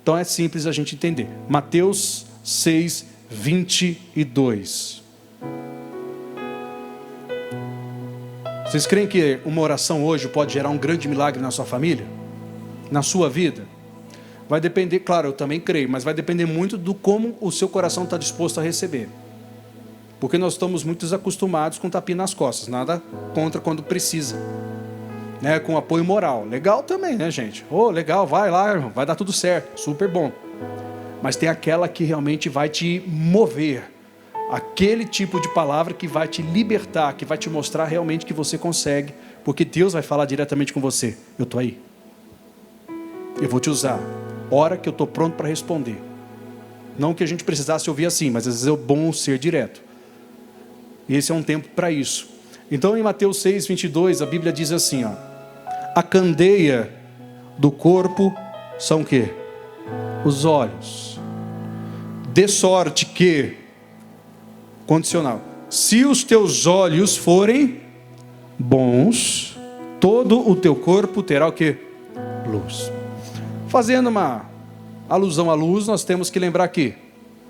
Então é simples a gente entender. Mateus 6, 22. Vocês creem que uma oração hoje pode gerar um grande milagre na sua família? Na sua vida? Vai depender, claro, eu também creio, mas vai depender muito do como o seu coração está disposto a receber. Porque nós estamos muito acostumados com tapinha nas costas, nada contra quando precisa. Né? Com apoio moral. Legal também, né, gente? Legal, vai lá, irmão, vai dar tudo certo, super bom. Mas tem aquela que realmente vai te mover. Aquele tipo de palavra que vai te libertar, que vai te mostrar realmente que você consegue. Porque Deus vai falar diretamente com você. Eu estou aí. Eu vou te usar. Hora que eu estou pronto para responder. Não que a gente precisasse ouvir assim, mas às vezes é bom ser direto. E esse é um tempo para isso. Então em Mateus 6, 22, a Bíblia diz assim, ó, a candeia do corpo são o quê? Os olhos. De sorte que, condicional, se os teus olhos forem bons, todo o teu corpo terá o quê? Luz. Fazendo uma alusão à luz, nós temos que lembrar que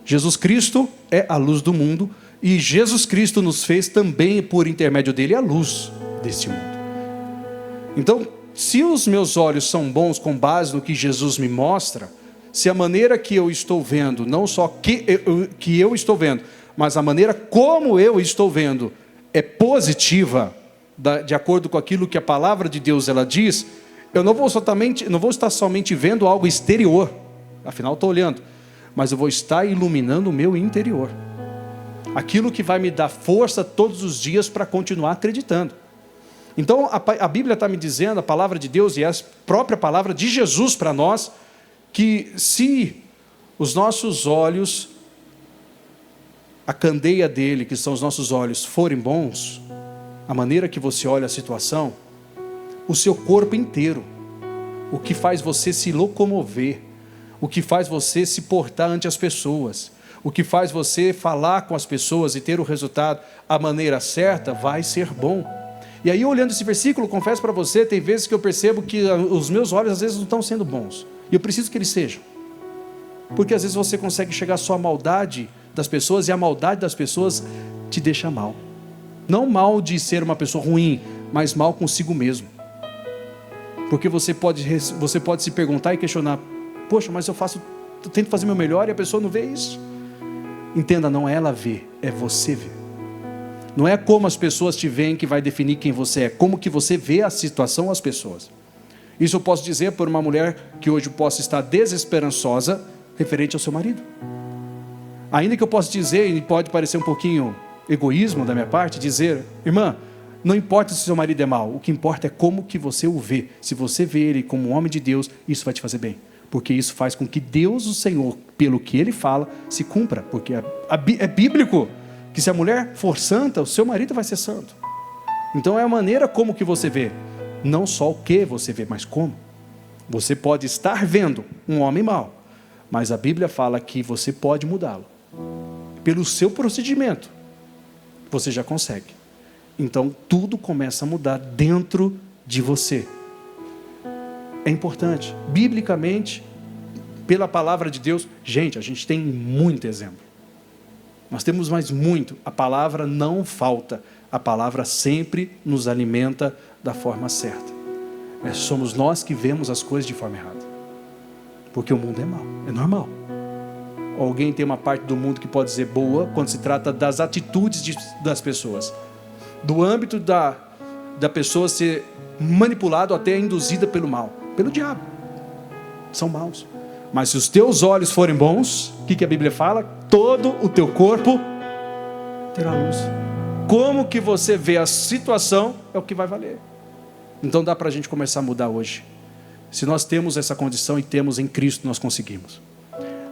Jesus Cristo é a luz do mundo, e Jesus Cristo nos fez também, por intermédio dele, a luz deste mundo. Então, se os meus olhos são bons com base no que Jesus me mostra, se a maneira que eu estou vendo, não só que eu estou vendo, mas a maneira como eu estou vendo é positiva, de acordo com aquilo que a palavra de Deus ela diz, eu não vou estar somente vendo algo exterior, afinal estou olhando, mas eu vou estar iluminando o meu interior. Aquilo que vai me dar força todos os dias para continuar acreditando. Então a Bíblia está me dizendo, a palavra de Deus e a própria palavra de Jesus para nós, que se os nossos olhos, a candeia dele, que são os nossos olhos, forem bons, a maneira que você olha a situação, o seu corpo inteiro, o que faz você se locomover, o que faz você se portar ante as pessoas, o que faz você falar com as pessoas e ter o resultado, a maneira certa, vai ser bom. E aí, olhando esse versículo, confesso para você, tem vezes que eu percebo que os meus olhos às vezes não estão sendo bons, e eu preciso que eles sejam, porque às vezes você consegue chegar só à maldade das pessoas, e a maldade das pessoas te deixa mal. Não mal de ser uma pessoa ruim, mas mal consigo mesmo. Porque você pode se perguntar e questionar, poxa, mas eu tento fazer meu melhor e a pessoa não vê isso. Entenda, não é ela ver, é você ver. Não é como as pessoas te veem que vai definir quem você é, como que você vê a situação, as pessoas. Isso eu posso dizer por uma mulher que hoje possa estar desesperançosa referente ao seu marido. Ainda que eu possa dizer, e pode parecer um pouquinho egoísmo da minha parte, dizer, irmã, não importa se seu marido é mau, o que importa é como que você o vê. Se você vê ele como um homem de Deus, isso vai te fazer bem. Porque isso faz com que Deus, o Senhor, pelo que Ele fala, se cumpra. Porque é bíblico que se a mulher for santa, o seu marido vai ser santo. Então é a maneira como que você vê. Não só o que você vê, mas como. Você pode estar vendo um homem mau, mas a Bíblia fala que você pode mudá-lo. Pelo seu procedimento, você já consegue. Então tudo começa a mudar dentro de você. É importante, biblicamente, pela palavra de Deus. Gente, a gente tem muito exemplo. Nós temos mais muito. A palavra não falta. A palavra sempre nos alimenta da forma certa. Somos nós que vemos as coisas de forma errada. Porque o mundo é mau, é normal. Alguém tem uma parte do mundo que pode ser boa quando se trata das atitudes das pessoas. Do âmbito da pessoa ser manipulado até induzida pelo mal. Pelo diabo. São maus. Mas se os teus olhos forem bons, o que a Bíblia fala? Todo o teu corpo terá luz. Como que você vê a situação é o que vai valer. Então dá para a gente começar a mudar hoje. Se nós temos essa condição e temos em Cristo, nós conseguimos.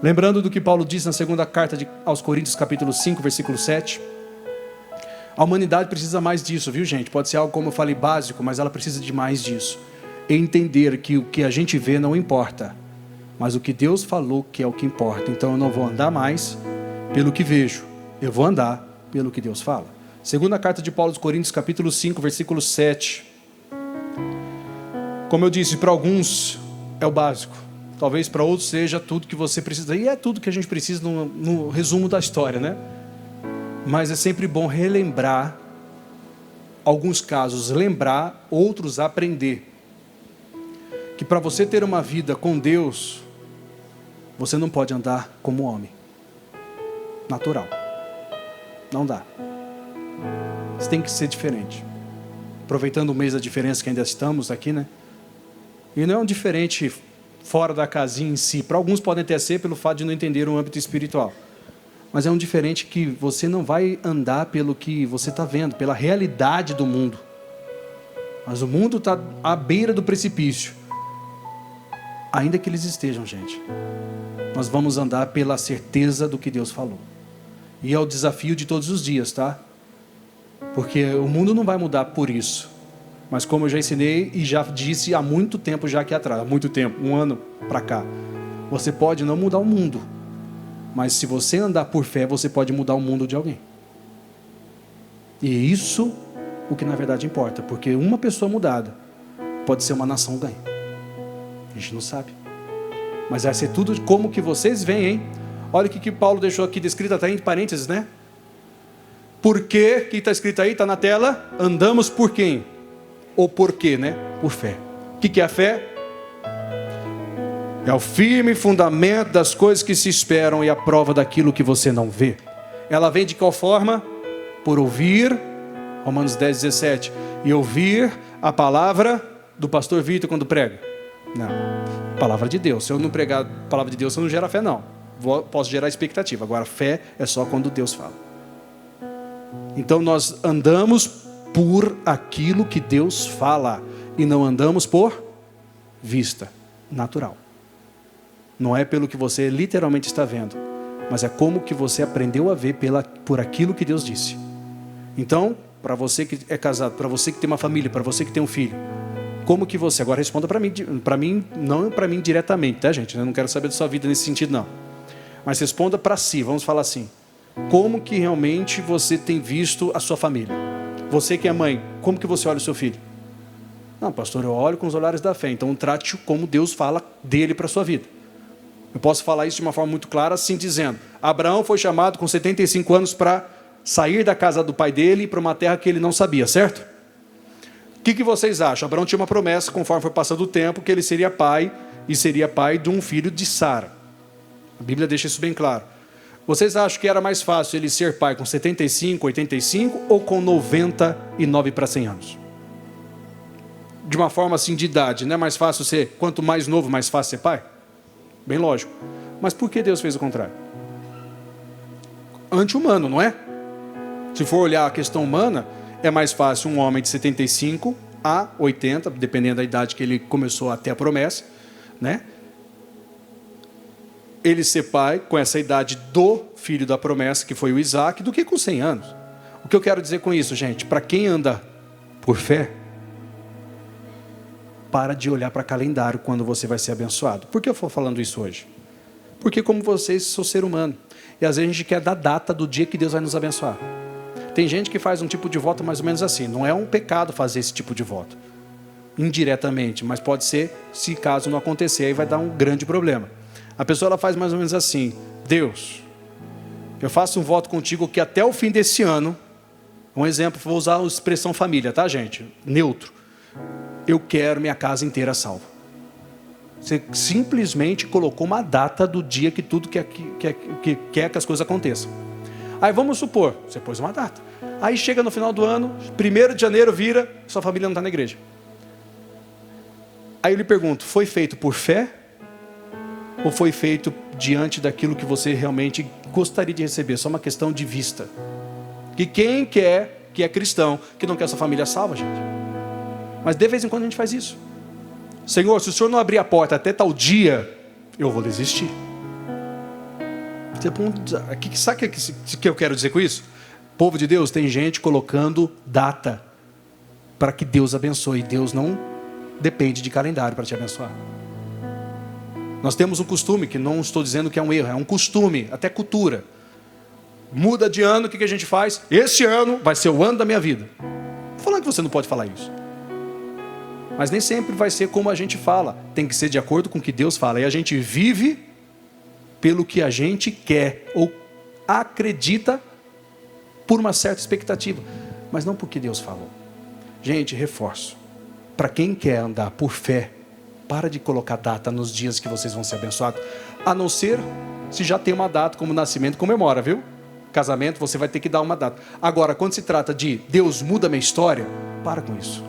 Lembrando do que Paulo diz na segunda carta aos Coríntios, capítulo 5, versículo 7. A humanidade precisa mais disso, viu, gente? Pode ser algo, como eu falei, básico, mas ela precisa de mais disso. Entender que o que a gente vê não importa, mas o que Deus falou que é o que importa. Então eu não vou andar mais pelo que vejo, eu vou andar pelo que Deus fala. Segunda carta de Paulo aos Coríntios, capítulo 5, versículo 7. Como eu disse, para alguns é o básico. talvez para outros seja tudo que você precisa. E é tudo que a gente precisa no resumo da história, né? Mas é sempre bom relembrar, alguns casos lembrar, outros aprender. Que para você ter uma vida com Deus, você não pode andar como homem natural. Não dá. Você tem que ser diferente. Aproveitando o mês da diferença que ainda estamos aqui, né? E não é um diferente fora da casinha em si. Para alguns podem até ser pelo fato de não entender o âmbito espiritual. Mas é um diferente que você não vai andar pelo que você está vendo, pela realidade do mundo. Mas o mundo está à beira do precipício. Ainda que eles estejam, gente. Nós vamos andar pela certeza do que Deus falou. E é o desafio de todos os dias, tá? Porque o mundo não vai mudar por isso. Mas como eu já ensinei e já disse há muito tempo já aqui atrás, há muito tempo, 1 ano para cá, você pode não mudar o mundo, mas se você andar por fé, você pode mudar o mundo de alguém. E isso o que na verdade importa, porque uma pessoa mudada pode ser uma nação ganha. A gente não sabe. Mas vai ser tudo como que vocês veem, hein? Olha o que Paulo deixou aqui descrito até em parênteses, né? Porque, que está escrito aí, está na tela, andamos por quem? Ou por quê, né? Por fé. O que é a fé? É o firme fundamento das coisas que se esperam e a prova daquilo que você não vê. Ela vem de qual forma? Por ouvir, Romanos 10, 17. E ouvir a palavra do pastor Vitor quando prega. Não, palavra de Deus. Se eu não pregar a palavra de Deus, eu não gero fé, não. Posso gerar expectativa. Agora, fé é só quando Deus fala. Então, nós andamos por aquilo que Deus fala. E não andamos por vista natural. Não é pelo que você literalmente está vendo. Mas é como que você aprendeu a ver por aquilo que Deus disse. Então, para você que é casado, para você que tem uma família, para você que tem um filho, como que você... Agora responda para mim, não para mim diretamente, tá, gente? Eu não quero saber da sua vida nesse sentido, não. Mas responda para si, vamos falar assim. Como que realmente você tem visto a sua família? Você que é mãe, como que você olha o seu filho? Não, pastor, eu olho com os olhares da fé. Então trate como Deus fala dele para a sua vida. Eu posso falar isso de uma forma muito clara, assim dizendo. Abraão foi chamado com 75 anos para sair da casa do pai dele para uma terra que ele não sabia, certo? O que vocês acham? Abraão tinha uma promessa, conforme foi passando o tempo, que ele seria pai, e seria pai de um filho de Sara. A Bíblia deixa isso bem claro. Vocês acham que era mais fácil ele ser pai com 75, 85 ou com 99 para 100 anos? De uma forma assim de idade, não é mais fácil ser, quanto mais novo, mais fácil ser pai? Bem lógico. Mas por que Deus fez o contrário? Anti-humano, não é? Se for olhar a questão humana, é mais fácil um homem de 75 a 80, dependendo da idade que ele começou a ter a promessa, né? Ele ser pai com essa idade do filho da promessa, que foi o Isaac, do que com 100 anos. O que eu quero dizer com isso, gente? Para quem anda por fé, para de olhar para calendário quando você vai ser abençoado. Por que eu estou falando isso hoje? Porque como vocês, sou ser humano. E às vezes a gente quer dar data do dia que Deus vai nos abençoar. Tem gente que faz um tipo de voto mais ou menos assim. Não é um pecado fazer esse tipo de voto. Indiretamente, mas pode ser, se caso não acontecer, aí vai dar um grande problema. A pessoa ela faz mais ou menos assim. Deus, eu faço um voto contigo que até o fim desse ano, um exemplo, vou usar a expressão família, tá, gente? Neutro. Eu quero minha casa inteira salva. Você simplesmente colocou uma data do dia que tudo quer que as coisas aconteçam. Aí vamos supor, você pôs uma data. Aí chega no final do ano, 1º de janeiro vira, sua família não está na igreja. Aí eu lhe pergunto, foi feito por fé? Ou foi feito diante daquilo que você realmente gostaria de receber? Só uma questão de vista. Que quem quer, que é cristão, que não quer sua família salva, gente. Mas de vez em quando a gente faz isso. Senhor, se o Senhor não abrir a porta até tal dia, eu vou desistir. Sabe o que eu quero dizer com isso? Povo de Deus, tem gente colocando data para que Deus abençoe. Deus não depende de calendário para te abençoar. Nós temos um costume, que não estou dizendo que é um erro, é um costume, até cultura. Muda de ano, o que a gente faz? Esse ano vai ser o ano da minha vida. Vou falar que você não pode falar isso. Mas nem sempre vai ser como a gente fala. Tem que ser de acordo com o que Deus fala. E a gente vive pelo que a gente quer ou acredita por uma certa expectativa, mas não porque Deus falou. Gente, reforço. Para quem quer andar por fé, para de colocar data nos dias que vocês vão ser abençoados. A não ser se já tem uma data, como nascimento, comemora, viu? Casamento, você vai ter que dar uma data. Agora, quando se trata de Deus muda minha história, para com isso.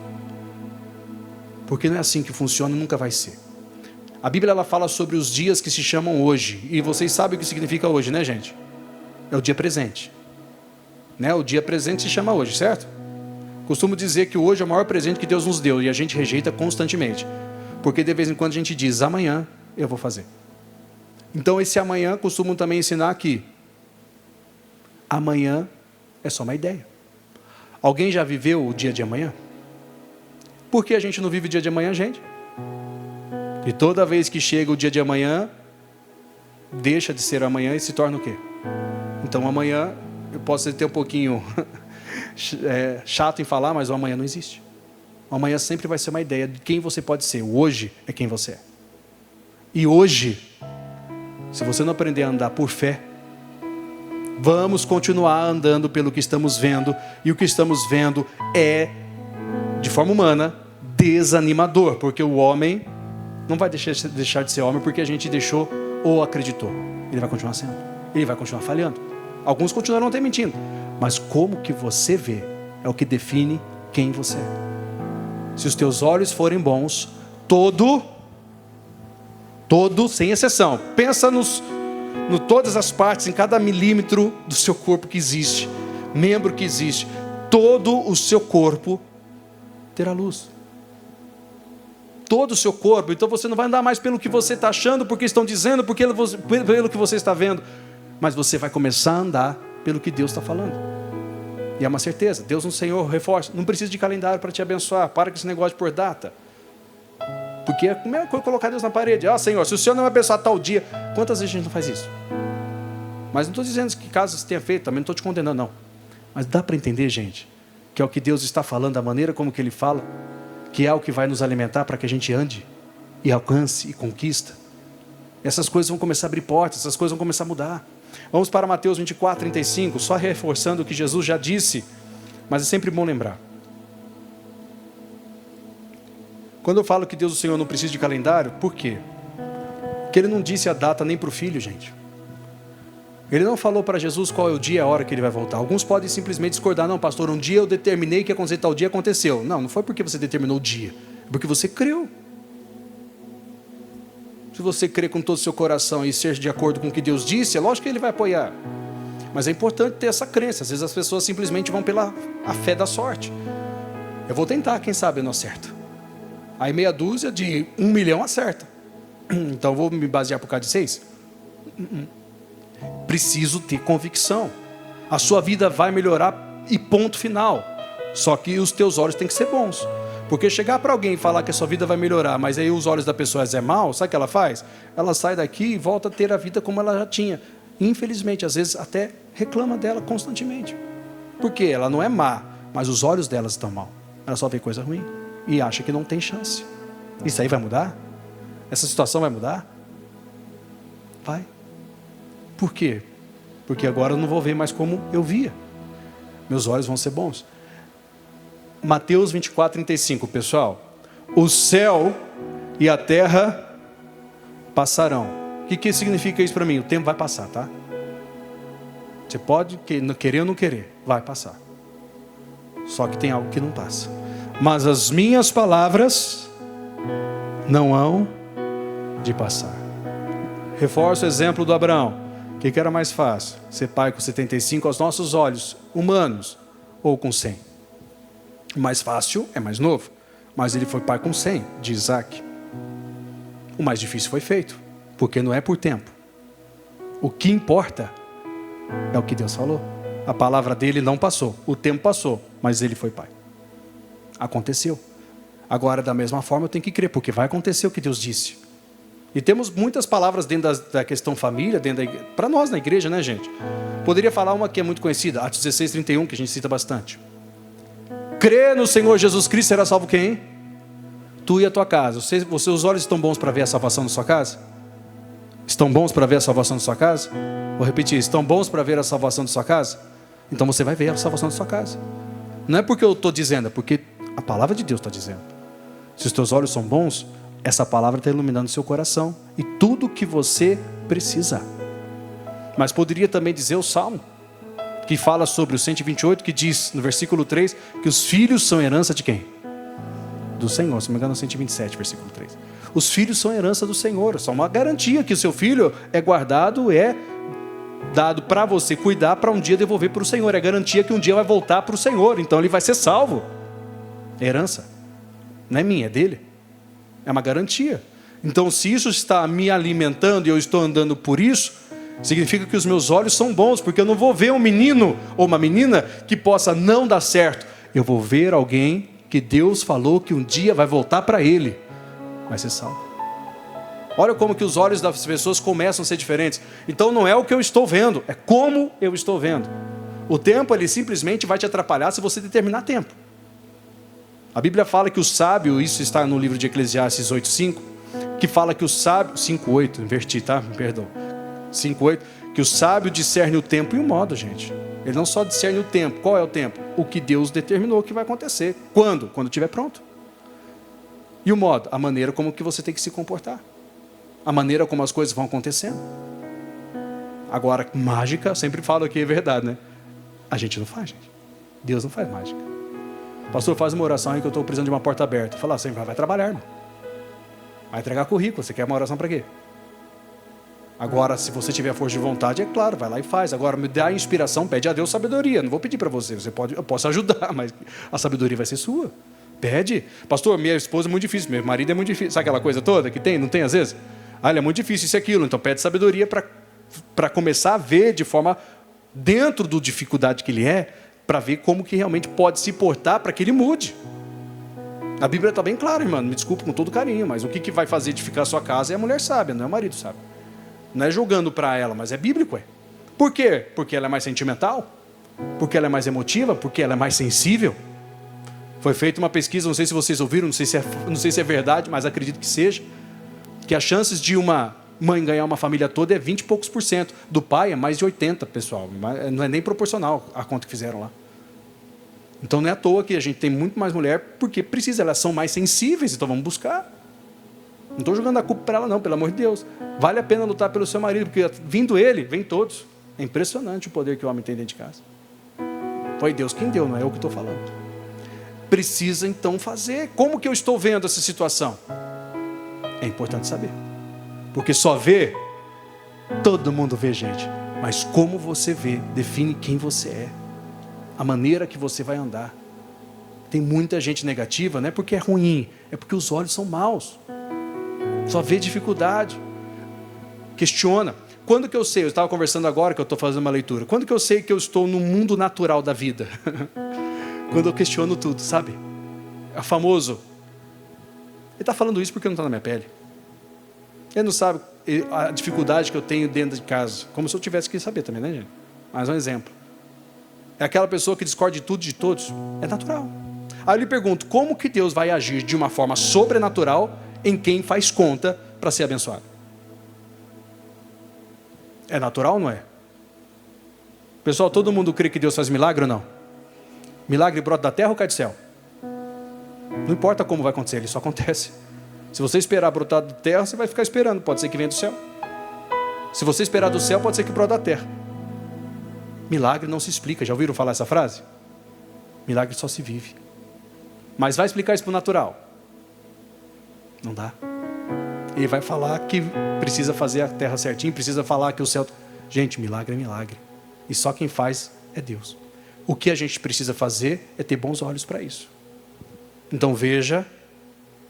Porque não é assim que funciona, nunca vai ser. A Bíblia ela fala sobre os dias que se chamam hoje. E vocês sabem o que significa hoje, né, gente? É o dia presente. Né? O dia presente se chama hoje, certo? Costumo dizer que hoje é o maior presente que Deus nos deu. E a gente rejeita constantemente. Porque de vez em quando a gente diz, amanhã eu vou fazer. Então esse amanhã costumam também ensinar que amanhã é só uma ideia. Alguém já viveu o dia de amanhã? Por que a gente não vive o dia de amanhã, gente? E toda vez que chega o dia de amanhã, deixa de ser amanhã e se torna o quê? Então amanhã, eu posso ter um pouquinho chato em falar, mas o amanhã não existe. O amanhã sempre vai ser uma ideia de quem você pode ser. O hoje é quem você é. E hoje, se você não aprender a andar por fé, vamos continuar andando pelo que estamos vendo. E o que estamos vendo é, de forma humana, desanimador. Porque o homem não vai deixar de ser homem porque a gente deixou ou acreditou. Ele vai continuar sendo. Ele vai continuar falhando. Alguns continuarão até mentindo. Mas como que você vê é o que define quem você é. Se os teus olhos forem bons, todo, sem exceção, pensa todas as partes, em cada milímetro do seu corpo que existe, membro que existe, todo o seu corpo terá luz. Todo o seu corpo. Então você não vai andar mais pelo que você está achando, porque estão dizendo, pelo que você está vendo, mas você vai começar a andar pelo que Deus está falando. E é uma certeza, Deus no Senhor reforça, não precisa de calendário para te abençoar, para com esse negócio de pôr data. Porque é a mesma coisa colocar Deus na parede. Senhor, se o Senhor não me abençoar tal dia, quantas vezes a gente não faz isso? Mas não estou dizendo que caso você tenha feito, também não estou te condenando, não. Mas dá para entender, gente, que é o que Deus está falando, da maneira como que Ele fala, que é o que vai nos alimentar para que a gente ande, e alcance, e conquista. Essas coisas vão começar a abrir portas, essas coisas vão começar a mudar. Vamos para Mateus 24, 35, só reforçando o que Jesus já disse, mas é sempre bom lembrar. Quando eu falo que Deus o Senhor não precisa de calendário, por quê? Porque Ele não disse a data nem para o filho, gente. Ele não falou para Jesus qual é o dia e a hora que Ele vai voltar. Alguns podem simplesmente discordar. Não, pastor, um dia eu determinei que ia acontecer tal dia, aconteceu. Não foi porque você determinou o dia, é porque você creu. Se você crer com todo o seu coração e ser de acordo com o que Deus disse, é lógico que Ele vai apoiar. Mas é importante ter essa crença. Às vezes as pessoas simplesmente vão pela a fé da sorte. Eu vou tentar, quem sabe eu não acerto. Aí meia dúzia de 1 milhão acerta. Então vou me basear por causa de 6? Preciso ter convicção. A sua vida vai melhorar e ponto final. Só que os teus olhos têm que ser bons. Porque chegar para alguém e falar que a sua vida vai melhorar, mas aí os olhos da pessoa é mal, sabe o que ela faz? Ela sai daqui e volta a ter a vida como ela já tinha. Infelizmente, às vezes até reclama dela constantemente. Porque ela não é má, mas os olhos dela estão mal. Ela só vê coisa ruim e acha que não tem chance. Isso aí vai mudar? Essa situação vai mudar? Vai. Por quê? Porque agora eu não vou ver mais como eu via. Meus olhos vão ser bons. Mateus 24, 35, pessoal. O céu e a terra passarão. O que significa isso para mim? O tempo vai passar, tá? Você pode querer ou não querer, vai passar. Só que tem algo que não passa. Mas as minhas palavras não hão de passar. Reforço o exemplo do Abraão. O que era mais fácil? Ser pai com 75 aos nossos olhos humanos ou com 100? O mais fácil é mais novo, mas ele foi pai com 100, de Isaac. O mais difícil foi feito, porque não é por tempo. O que importa é o que Deus falou. A palavra dele não passou, o tempo passou, mas ele foi pai. Aconteceu. Agora, da mesma forma, eu tenho que crer, porque vai acontecer o que Deus disse. E temos muitas palavras dentro da questão família, para nós na igreja, né, gente? Poderia falar uma que é muito conhecida, Atos 16, 31, que a gente cita bastante. Crê no Senhor Jesus Cristo, será salvo quem? tu e a tua casa. Os olhos estão bons para ver a salvação da sua casa? Estão bons para ver a salvação da sua casa? Vou repetir, estão bons para ver a salvação da sua casa? Então você vai ver a salvação da sua casa. Não é porque eu estou dizendo, é porque a palavra de Deus está dizendo. Se os teus olhos são bons, essa palavra está iluminando o seu coração e tudo que você precisa. Mas poderia também dizer o Salmo, que fala sobre o 128, que diz no versículo 3, que os filhos são herança de quem? Do Senhor. Se não me engano, é 127, versículo 3. Os filhos são herança do Senhor. São uma garantia que o seu filho é guardado, é dado para você cuidar, para um dia devolver para o Senhor. É garantia que um dia vai voltar para o Senhor. Então ele vai ser salvo. É herança. Não é minha, é dele. É uma garantia. Então se isso está me alimentando e eu estou andando por isso, significa que os meus olhos são bons, porque eu não vou ver um menino ou uma menina que possa não dar certo. Eu vou ver alguém que Deus falou que um dia vai voltar para ele, vai ser salvo. Olha como que os olhos das pessoas começam a ser diferentes. Então não é o que eu estou vendo, é como eu estou vendo. O tempo, ele simplesmente vai te atrapalhar se você determinar tempo. A Bíblia fala que o sábio, isso está no livro de Eclesiastes 8:5, que fala que o sábio, 5:8, inverti, tá? Perdão. 5:8, que o sábio discerne o tempo e o modo, gente. Ele não só discerne o tempo. Qual é o tempo? O que Deus determinou que vai acontecer. Quando? Quando estiver pronto. E o modo? A maneira como que você tem que se comportar. A maneira como as coisas vão acontecendo. Agora, mágica, sempre falo aqui, é verdade, né? A gente não faz, gente. Deus não faz mágica. Pastor, faz uma oração aí que eu estou precisando de uma porta aberta. Fala assim, vai trabalhar, irmão. Vai entregar currículo. Você quer uma oração para quê? Agora, se você tiver força de vontade, é claro, vai lá e faz. Agora, me dá a inspiração, pede a Deus sabedoria. Não vou pedir para você, eu posso ajudar, mas a sabedoria vai ser sua. Pede. Pastor, minha esposa é muito difícil, meu marido é muito difícil. Sabe aquela coisa toda que tem? Não tem às vezes? Ele é muito difícil isso e aquilo. Então pede sabedoria para começar a ver de forma, dentro da dificuldade que ele é, para ver como que realmente pode se portar para que ele mude. A Bíblia está bem clara, irmão, me desculpe com todo carinho, mas o que vai fazer edificar a sua casa é a mulher sábia, não é o marido sábio. Não é jogando para ela, mas é bíblico. Por quê? Porque ela é mais sentimental? Porque ela é mais emotiva? Porque ela é mais sensível? Foi feita uma pesquisa, não sei se vocês ouviram, não sei se é verdade, mas acredito que seja, que as chances de uma mãe ganhar uma família toda é 20 e poucos %. Do pai é mais de 80%, pessoal. Não é nem proporcional a conta que fizeram lá. Então não é à toa que a gente tem muito mais mulher, porque precisa, elas são mais sensíveis, então vamos buscar. Não estou jogando a culpa para ela não, pelo amor de Deus. Vale a pena lutar pelo seu marido, porque vindo ele, vem todos. É impressionante o poder que o homem tem dentro de casa. Foi Deus quem deu, não é eu que estou falando. Precisa então fazer. Como que eu estou vendo essa situação? É importante saber. Porque só vê, todo mundo vê, gente. Mas como você vê, define quem você é. A maneira que você vai andar. Tem muita gente negativa, não é porque é ruim, é porque os olhos são maus. Só vê dificuldade. Questiona. Quando que eu sei? Eu estava conversando agora que eu estou fazendo uma leitura. Quando que eu sei que eu estou no mundo natural da vida? Quando eu questiono tudo, sabe? É famoso. Ele está falando isso porque não está na minha pele. Ele não sabe a dificuldade que eu tenho dentro de casa. Como se eu tivesse que saber também, né, gente? Mais um exemplo. É aquela pessoa que discorda de tudo e de todos. É natural. Aí eu lhe pergunto, como que Deus vai agir de uma forma sobrenatural em quem faz conta para ser abençoado? É natural ou não é? Pessoal, todo mundo crê que Deus faz milagre ou não? Milagre brota da terra ou cai do céu? Não importa como vai acontecer, ele só acontece. Se você esperar brotar da terra, você vai ficar esperando. Pode ser que venha do céu. Se você esperar do céu, pode ser que brote da terra. Milagre não se explica. Já ouviram falar essa frase? Milagre só se vive. Mas vai explicar isso para o natural? Não dá. Ele vai falar que precisa fazer a terra certinho, precisa falar que o céu... Gente, milagre é milagre. E só quem faz é Deus. O que a gente precisa fazer é ter bons olhos para isso. Então veja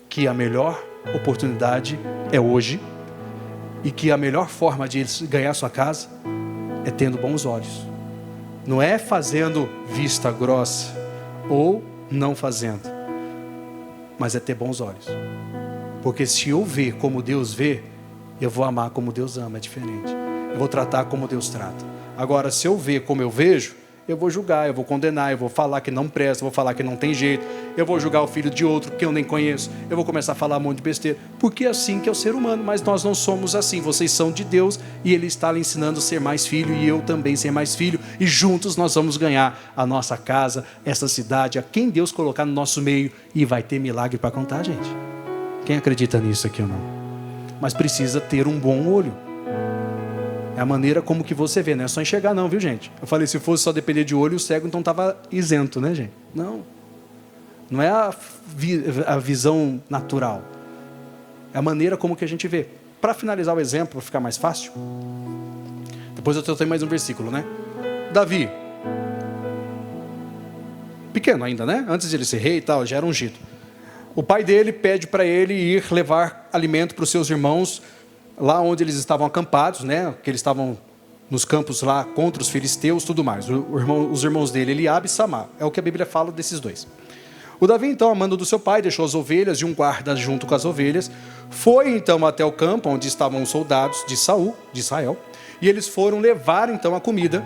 que a melhor oportunidade é hoje e que a melhor forma de ganhar sua casa é tendo bons olhos. Não é fazendo vista grossa ou não fazendo, mas é ter bons olhos. Porque se eu ver como Deus vê, eu vou amar como Deus ama, é diferente. Eu vou tratar como Deus trata. Agora, se eu ver como eu vejo, eu vou julgar, eu vou condenar, eu vou falar que não presta, eu vou falar que não tem jeito, eu vou julgar o filho de outro que eu nem conheço, eu vou começar a falar um monte de besteira, porque é assim que é o ser humano, mas nós não somos assim, vocês são de Deus e Ele está lhe ensinando a ser mais filho e eu também ser mais filho, e juntos nós vamos ganhar a nossa casa, essa cidade, a quem Deus colocar no nosso meio, e vai ter milagre para contar, gente. Quem acredita nisso aqui ou não? Mas precisa ter um bom olho. É a maneira como que você vê, não é só enxergar não, viu, gente? Eu falei, se fosse só depender de olho, o cego então estava isento, né, gente? Não é a visão natural. É a maneira como que a gente vê. Para finalizar o exemplo, para ficar mais fácil, depois eu tenho mais um versículo, né? Davi, pequeno ainda, né? Antes de ele ser rei e tal, já era ungido. O pai dele pede para ele ir levar alimento para os seus irmãos, lá onde eles estavam acampados, né? Que eles estavam nos campos lá contra os filisteus, tudo mais. Os irmãos dele, Eliabe e Samar. É o que a Bíblia fala desses dois. O Davi, então, a mando do seu pai, deixou as ovelhas e um guarda junto com as ovelhas. Foi, então, até o campo onde estavam os soldados de Saul, de Israel. E eles foram levar, então, a comida.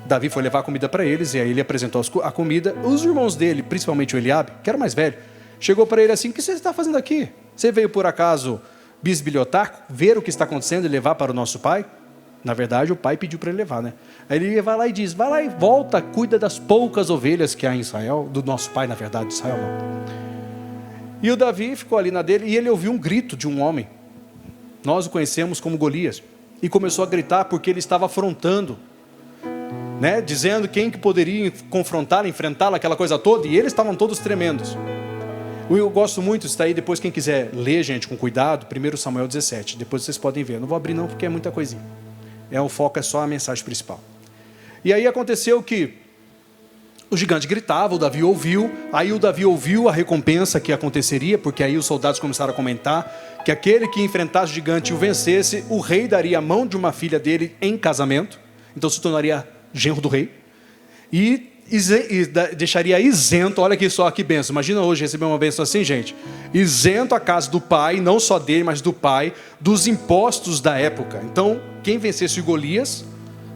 Davi foi levar a comida para eles, e aí ele apresentou a comida. Os irmãos dele, principalmente o Eliabe, que era mais velho, chegou para ele assim, o que você está fazendo aqui? Você veio, por acaso, bisbilhotar, ver o que está acontecendo e levar para o nosso pai? Na verdade, o pai pediu para ele levar, né? Aí ele vai lá e diz, vai lá e volta, cuida das poucas ovelhas que há em Israel, do nosso pai, na verdade, de Israel não. E o Davi ficou ali na dele, e ele ouviu um grito de um homem. Nós o conhecemos como Golias. E começou a gritar porque ele estava afrontando, né? Dizendo quem que poderia confrontá-lo, enfrentá-lo, aquela coisa toda, e eles estavam todos tremendos. Eu gosto muito, está aí, depois quem quiser ler, gente, com cuidado, 1 Samuel 17, depois vocês podem ver, não vou abrir não, porque é muita coisinha, o foco é só a mensagem principal. E aí aconteceu que o gigante gritava, o Davi ouviu, aí o Davi ouviu a recompensa que aconteceria, porque aí os soldados começaram a comentar, que aquele que enfrentasse o gigante e o vencesse, o rei daria a mão de uma filha dele em casamento, então se tornaria genro do rei, e deixaria isento, olha aqui só que bênção, imagina hoje receber uma bênção assim, gente, isento a casa do pai, não só dele, mas do pai, dos impostos da época. Então, quem vencesse o Golias,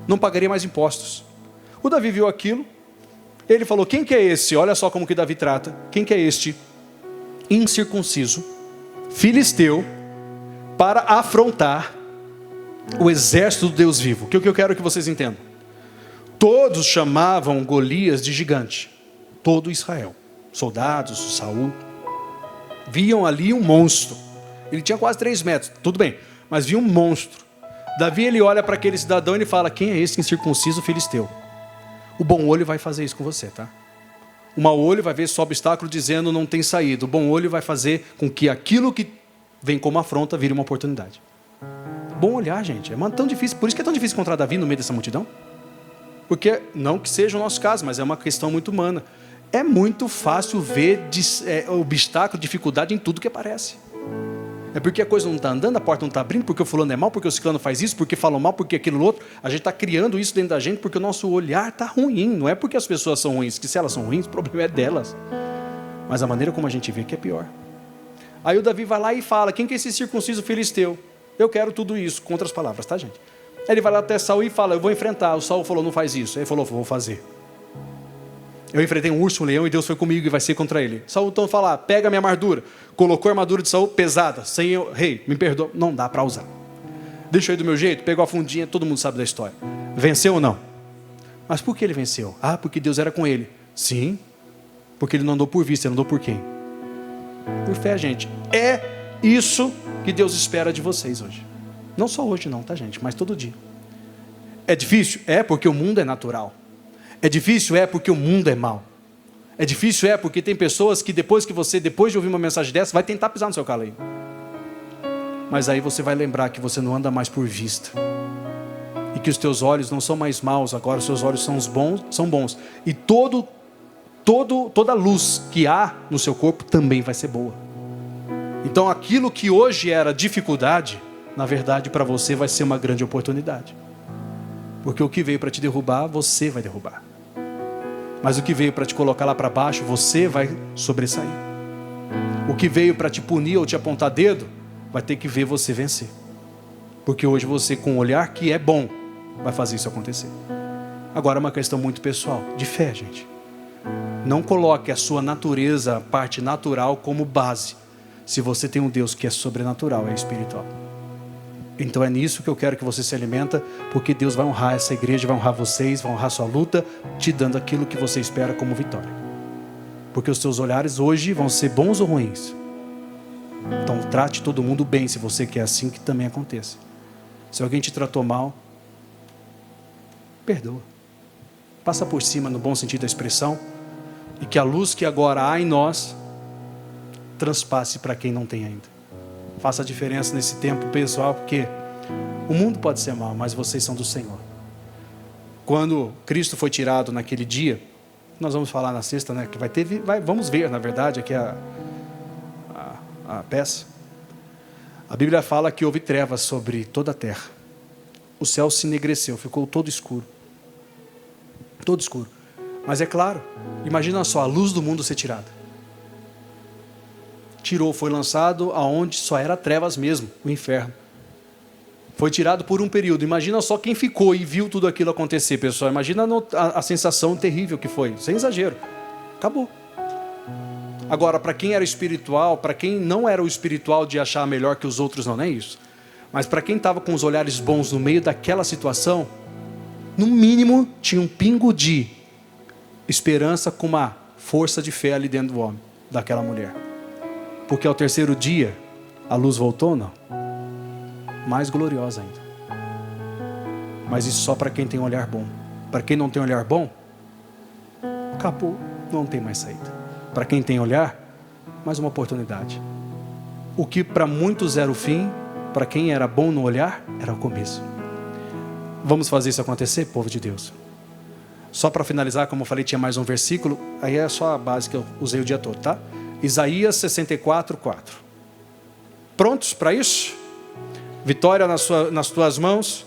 não pagaria mais impostos. O Davi viu aquilo, ele falou, quem que é esse? Olha só como que Davi trata, quem que é este incircunciso, filisteu, para afrontar o exército do Deus vivo? O que eu quero que vocês entendam? Todos chamavam Golias de gigante, todo Israel, soldados, Saul, viam ali um monstro, ele tinha quase 3 metros, tudo bem, mas via um monstro. Davi, ele olha para aquele cidadão e ele fala, quem é esse incircunciso filisteu? O bom olho vai fazer isso com você, tá? O mau olho vai ver esse obstáculo dizendo não tem saída, o bom olho vai fazer com que aquilo que vem como afronta vire uma oportunidade. Bom olhar, gente, é tão difícil, por isso que é tão difícil encontrar Davi no meio dessa multidão. Porque, não que seja o nosso caso, mas é uma questão muito humana. É muito fácil ver obstáculo, dificuldade em tudo que aparece. É porque a coisa não está andando, a porta não está abrindo, porque o fulano é mal, porque o ciclano faz isso, porque falam mal, porque aquilo outro. A gente está criando isso dentro da gente porque o nosso olhar está ruim. Não é porque as pessoas são ruins, que se elas são ruins, o problema é delas. Mas a maneira como a gente vê que é pior. Aí o Davi vai lá e fala, quem que é esse circunciso filisteu? Eu quero tudo isso, com outras palavras, tá, gente? Ele vai lá até Saul e fala, eu vou enfrentar. O Saul falou, não faz isso. Ele falou, vou fazer. Eu enfrentei um urso, um leão, e Deus foi comigo e vai ser contra ele. Saul então fala, pega a minha armadura. Colocou a armadura de Saul pesada, sem eu, rei, me perdoa. Não dá para usar. Deixa eu ir do meu jeito, pegou a fundinha, todo mundo sabe da história. Venceu ou não? Mas por que ele venceu? Ah, porque Deus era com ele. Sim, porque ele não andou por vista, ele andou por quem? Por fé, gente. É isso que Deus espera de vocês hoje. Não só hoje não, tá, gente? Mas todo dia. É difícil? É porque o mundo é natural. É difícil? É porque o mundo é mau. É difícil? É porque tem pessoas que depois de ouvir uma mensagem dessa, vai tentar pisar no seu calo aí. Mas aí você vai lembrar que você não anda mais por vista. E que os teus olhos não são mais maus, agora os seus olhos são bons. E toda luz que há no seu corpo também vai ser boa. Então aquilo que hoje era dificuldade, na verdade, para você vai ser uma grande oportunidade. Porque o que veio para te derrubar, você vai derrubar. Mas o que veio para te colocar lá para baixo, você vai sobressair. O que veio para te punir ou te apontar dedo, vai ter que ver você vencer. Porque hoje você, com um olhar que é bom, vai fazer isso acontecer. Agora é uma questão muito pessoal, de fé, gente. Não coloque a sua natureza, a parte natural, como base. Se você tem um Deus que é sobrenatural, é espiritual. Então é nisso que eu quero que você se alimenta, porque Deus vai honrar essa igreja, vai honrar vocês, vai honrar sua luta, te dando aquilo que você espera como vitória. Porque os seus olhares hoje vão ser bons ou ruins. Então trate todo mundo bem, se você quer assim que também aconteça. Se alguém te tratou mal, perdoa. Passa por cima no bom sentido da expressão, e que a luz que agora há em nós transpasse para quem não tem ainda. Faça a diferença nesse tempo pessoal, porque o mundo pode ser mau, mas vocês são do Senhor. Quando Cristo foi tirado naquele dia, nós vamos falar na sexta, né? Que vamos ver, na verdade, aqui a peça. A Bíblia fala que houve trevas sobre toda a terra. O céu se enegreceu, ficou todo escuro. Todo escuro. Mas é claro, imagina só, a luz do mundo ser tirada. Tirou, foi lançado aonde só era trevas mesmo, o inferno. Foi tirado por um período. Imagina só quem ficou e viu tudo aquilo acontecer, pessoal. Imagina a sensação terrível que foi, sem exagero. Acabou. Agora, para quem era espiritual, para quem não era o espiritual de achar melhor que os outros, não é isso. Mas para quem estava com os olhares bons no meio daquela situação, no mínimo tinha um pingo de esperança com uma força de fé ali dentro do homem, daquela mulher. Porque ao terceiro dia, a luz voltou, não? Mais gloriosa ainda. Mas isso só para quem tem um olhar bom. Para quem não tem um olhar bom, acabou, não tem mais saída. Para quem tem olhar, mais uma oportunidade. O que para muitos era o fim, para quem era bom no olhar, era o começo. Vamos fazer isso acontecer, povo de Deus? Só para finalizar, como eu falei, tinha mais um versículo, aí é só a base que eu usei o dia todo, tá? Isaías 64, 4. Prontos para isso? Vitória nas tuas mãos.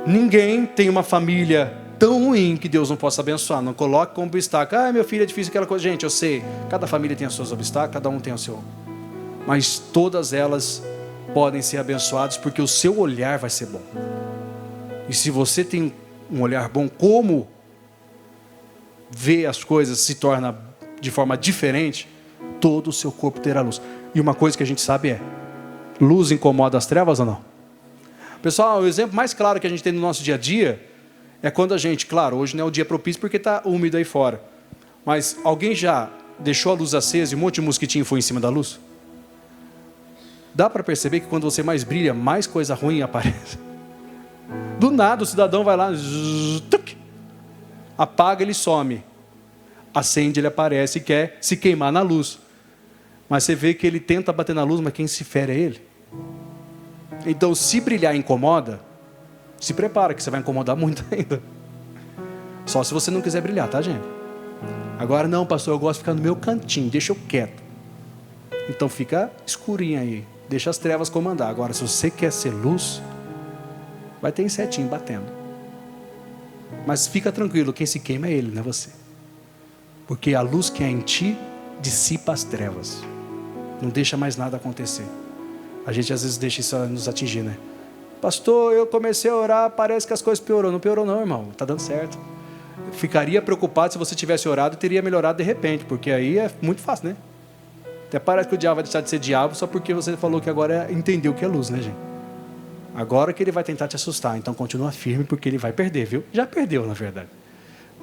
Ninguém tem uma família tão ruim que Deus não possa abençoar. Não coloque como obstáculo. Meu filho, é difícil aquela coisa. Gente, eu sei, cada família tem os seus obstáculos, cada um tem o seu. Mas todas elas podem ser abençoadas, porque o seu olhar vai ser bom. E se você tem um olhar bom, como ver as coisas se torna de forma diferente, todo o seu corpo terá luz. E uma coisa que a gente sabe é, luz incomoda as trevas ou não? Pessoal, o exemplo mais claro que a gente tem no nosso dia a dia é quando a gente, claro, hoje não é o dia propício porque está úmido aí fora, mas alguém já deixou a luz acesa e um monte de mosquitinho foi em cima da luz? Dá para perceber que quando você mais brilha, mais coisa ruim aparece. Do nada o cidadão vai lá, apaga, ele some. Acende, ele aparece e quer se queimar na luz. Mas você vê que ele tenta bater na luz, mas quem se fere é ele. Então, se brilhar incomoda, se prepara que você vai incomodar muito ainda. Só se você não quiser brilhar, tá, gente? Agora, não, pastor, eu gosto de ficar no meu cantinho, deixa eu quieto. Então fica escurinho aí, deixa as trevas comandar. Agora, se você quer ser luz, vai ter insetinho batendo. Mas fica tranquilo, quem se queima é ele, não é você. Porque a luz que é em ti dissipa as trevas. Não deixa mais nada acontecer. A gente às vezes deixa isso nos atingir, né? Pastor, eu comecei a orar, parece que as coisas piorou. Não piorou não, irmão, está dando certo. Ficaria preocupado se você tivesse orado e teria melhorado de repente, porque aí é muito fácil, né? Até parece que o diabo vai deixar de ser diabo só porque você falou que agora entendeu o que é luz, né, gente? Agora que ele vai tentar te assustar, então continua firme porque ele vai perder, viu? Já perdeu, na verdade.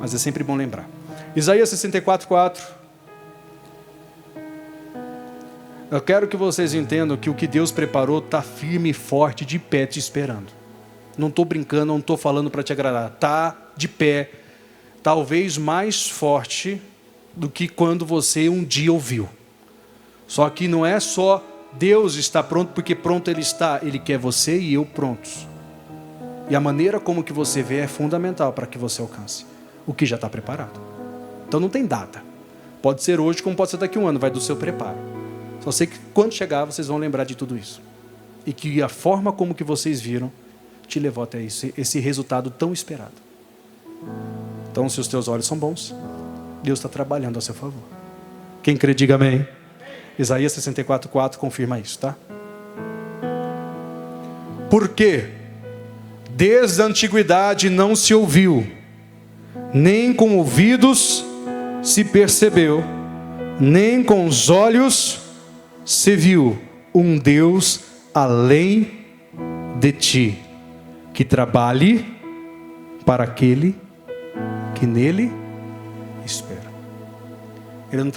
Mas é sempre bom lembrar. Isaías 64, 4. Eu quero que vocês entendam que o que Deus preparou está firme e forte, de pé, te esperando. Não estou brincando, não estou falando para te agradar. Está de pé, talvez mais forte do que quando você um dia ouviu. Só que não é só Deus está pronto, porque pronto Ele está. Ele quer você e eu prontos. E a maneira como que você vê é fundamental para que você alcance o que já está preparado. Então não tem data. Pode ser hoje como pode ser daqui a um ano, vai do seu preparo. Só sei que quando chegar vocês vão lembrar de tudo isso. E que a forma como que vocês viram te levou até isso, esse resultado tão esperado. Então se os teus olhos são bons, Deus está trabalhando a seu favor. Quem crê, diga amém. Isaías 64, 4 confirma isso, tá? Porque desde a antiguidade não se ouviu, nem com ouvidos se percebeu, nem com os olhos se viu um Deus além de ti, que trabalhe para aquele que nele espera. Ele não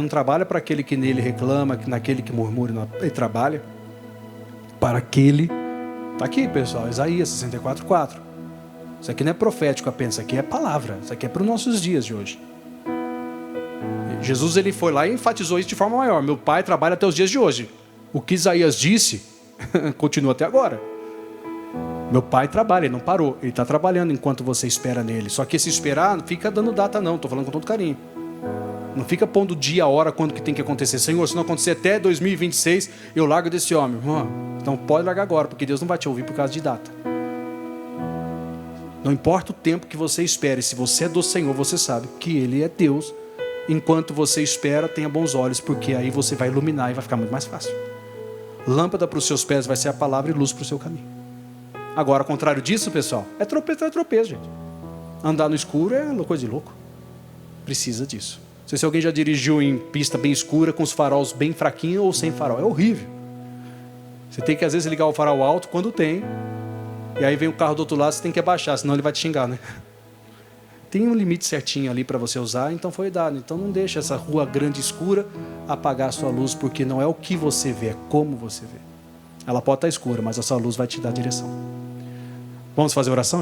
trabalha para aquele que nele reclama, naquele que murmura, ele trabalha para aquele. Está aqui, pessoal, Isaías 64:4. Isso aqui não é profético apenas, isso aqui é palavra, isso aqui é para os nossos dias de hoje. Jesus, ele foi lá e enfatizou isso de forma maior. Meu Pai trabalha até os dias de hoje. O que Isaías disse continua até agora. Meu Pai trabalha, ele não parou, ele está trabalhando enquanto você espera nele. Só que esse esperar não fica dando data não, estou falando com todo carinho. Não fica pondo dia, a hora, quando que tem que acontecer. Senhor, se não acontecer até 2026, eu largo desse homem. Então pode largar agora, porque Deus não vai te ouvir por causa de data. Não importa o tempo que você espere, se você é do Senhor, você sabe que Ele é Deus. Enquanto você espera, tenha bons olhos, porque aí você vai iluminar e vai ficar muito mais fácil. Lâmpada para os seus pés vai ser a palavra e luz para o seu caminho. Agora, ao contrário disso, pessoal, é tropeço, gente. Andar no escuro é coisa de louco. Precisa disso. Não sei se alguém já dirigiu em pista bem escura, com os faróis bem fraquinhos ou sem farol. É horrível. Você tem que, às vezes, ligar o farol alto quando tem. E aí vem o carro do outro lado, você tem que abaixar, senão ele vai te xingar, né? Tem um limite certinho ali para você usar, então foi dado. Então não deixa essa rua grande e escura apagar a sua luz, porque não é o que você vê, é como você vê. Ela pode estar escura, mas a sua luz vai te dar direção. Vamos fazer oração, gente?